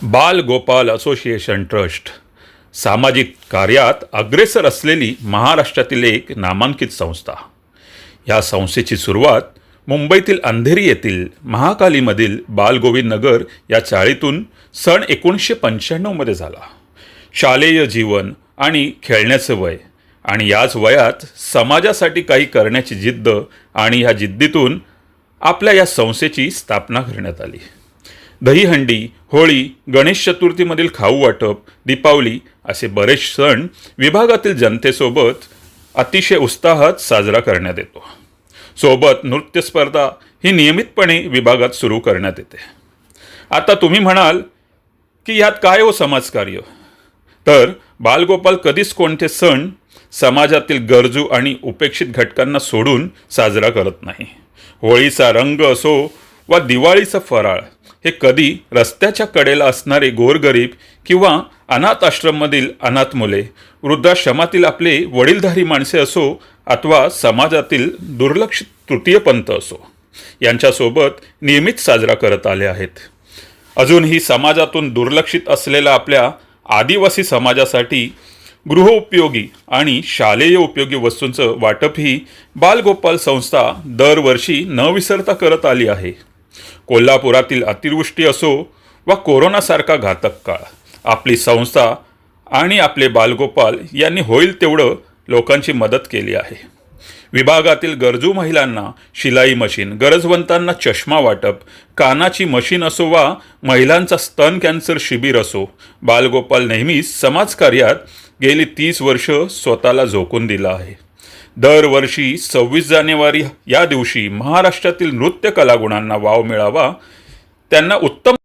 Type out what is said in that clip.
बाल Gopal association trust सामाजिक कार्यात अग्रेसर असलेली महाराष्ट्रातील एक नामांकित संस्था. या संस्थेची सुरुवात मुंबईतील अंधेरी येथील महाकालीमधील बालगोविंद नगर या चाळीतून सन 1995 झाला. शालेय जीवन आणि खेळण्याचं वय आणि याच वयात समाजासाठी काही करण्याची जिद्द आणि ह्या जिद्दीतून आपल्या या संस्थेची स्थापना करण्यात आली. दहीहंडी, होळी, गणेश चतुर्थीमधील खाऊ वाटप, दीपावली असे बरेच सण विभागातील जनतेसोबत अतिशय उत्साहात साजरा करण्यात येतो. सोबत नृत्य स्पर्धा ही नियमितपणे विभागात सुरू करण्यात येते. आता तुम्ही म्हणाल की यात काय हो समाजकार्य? तर बालगोपाल कधीच कोणते सण समाजातील गरजू आणि उपेक्षित घटकांना सोडून साजरा करत नाही. होळीचा रंग असो वा दिवाळीचा फराळ हे कधी रस्त्याच्या कडेला असणारे गोरगरीब किंवा अनाथ आश्रममधील अनाथ मुले, वृद्धाश्रमातील आपले वडीलधारी माणसे असो अथवा समाजातील दुर्लक्षित तृतीयपंथ असो, यांच्यासोबत नियमित साजरा करत आले आहेत. अजूनही समाजातून दुर्लक्षित असलेल्या आपल्या आदिवासी समाजासाठी गृहोपयोगी आणि शालेय उपयोगी वस्तूंचं वाटपही बालगोपाल संस्था दरवर्षी न विसरता करत आली आहे. कोल्हापुरातील अतिवृष्टी असो वा कोरोनासारखा घातक काळ, आपली संस्था आणि आपले बालगोपाल यांनी होईल तेवढं लोकांची मदत केली आहे. विभागातील गरजू महिलांना शिलाई मशीन, गरजवंतांना चष्मा वाटप, कानाची मशीन असो वा महिलांचा स्तन कॅन्सर शिबिर असो, बालगोपाल नेहमीच समाजकार्यात गेली 30 वर्ष स्वतःला झोकून दिलं आहे. दरवर्षी 26 जानेवारी या दिवशी महाराष्ट्रातील नृत्य कलागुणांना वाव मिळावा, त्यांना उत्तम